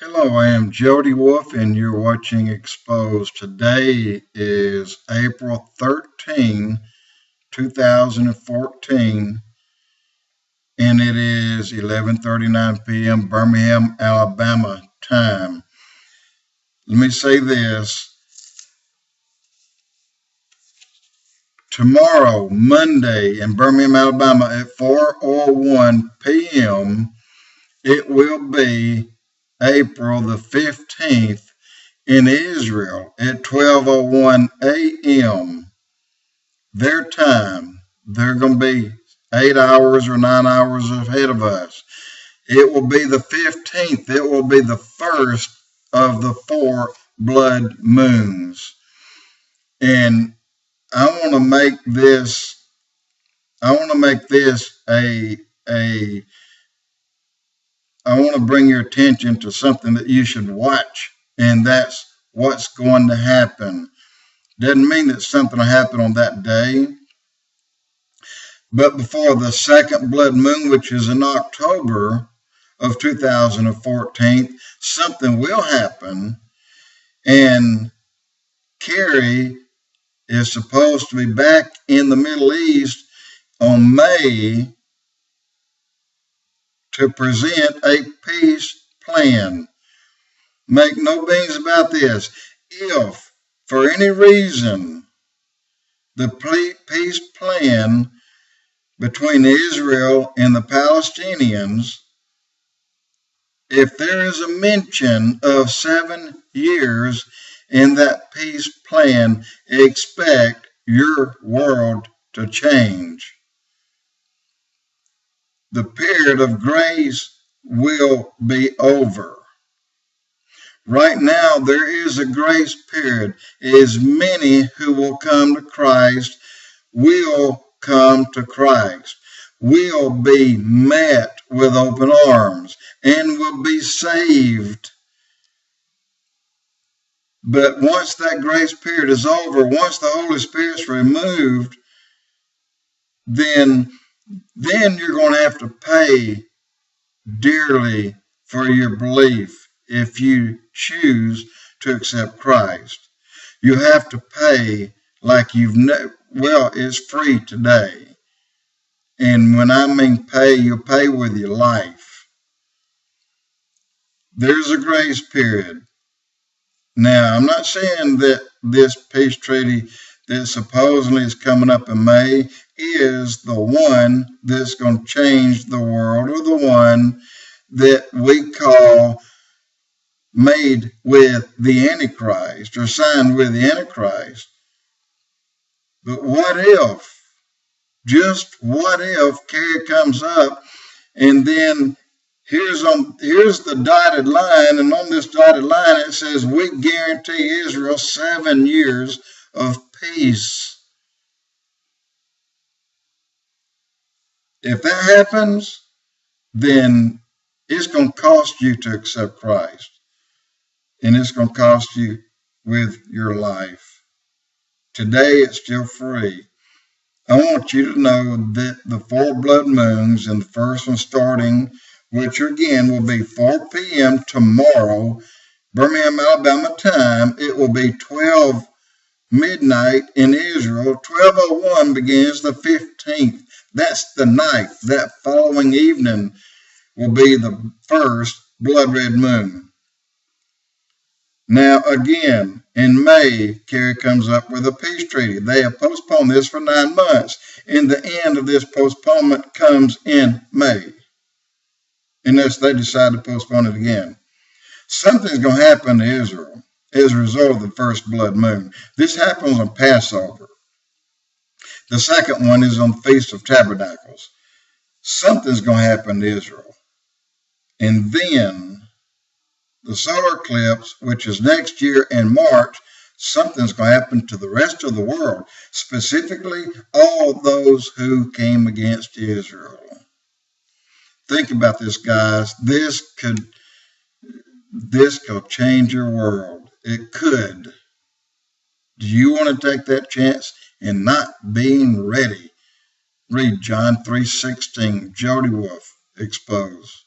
Hello, I am Jody Wolf, and you're watching Expoz. Today is April 13, 2014, and it is 11:39 p.m. Birmingham, Alabama time. Let me say this. Tomorrow, Monday, in Birmingham, Alabama at 4:01 p.m., it will be April the 15th in Israel at 12:01 a.m. their time. They're going to be 8 hours or 9 hours ahead of us. It will be the 15th. It will be the first of the 4 blood moons. And I want to make this I want to bring your attention to something that you should watch, and that's what's going to happen. Doesn't mean that something will happen on that day, but before the second blood moon, which is in October of 2014, something will happen, and Kerry is supposed to be back in the Middle East on May to present a peace plan. Make no beans about this. If, for any reason, the peace plan between Israel and the Palestinians, if there is a mention of 7 years in that peace plan, expect your world to change. The period of grace will be over. Right now, there is a grace period. As many who will come to Christ will come to Christ, will be met with open arms, and will be saved. But once that grace period is over, once the Holy Spirit's removed, then you're going to have to pay dearly for your belief if you choose to accept Christ. You have to pay like you've never. Well, it's free today. And when I mean pay, you pay with your life. There's a grace period. Now, I'm not saying that this peace treaty that supposedly is coming up in May is the one that's going to change the world, or the one that we call made with the Antichrist or signed with the Antichrist. But what if, just what if Kerry comes up and then here's the dotted line, and on this dotted line it says, we guarantee Israel 7 years of peace. If that happens, then it's going to cost you to accept Christ. And it's going to cost you with your life. Today, it's still free. I want you to know that the 4 blood moons, and the first one starting, which again will be 4 p.m. tomorrow, Birmingham, Alabama time, it will be 12 midnight in Israel. 12:01 begins the 15th. That's the night. That following evening will be the first blood red moon. Now, again, in May, Kerry comes up with a peace treaty. They have postponed this for 9 months, and the end of this postponement comes in May, unless they decide to postpone it again. Something's going to happen to Israel as a result of the first blood moon. This happens on Passover. The second one is on the Feast of Tabernacles. Something's going to happen to Israel. And then the solar eclipse, which is next year in March, something's going to happen to the rest of the world, specifically all those who came against Israel. Think about this, guys. This could change your world. It could. Do you want to take that chance in not being ready? Read John 3:16, Jody Wolf, Expoz.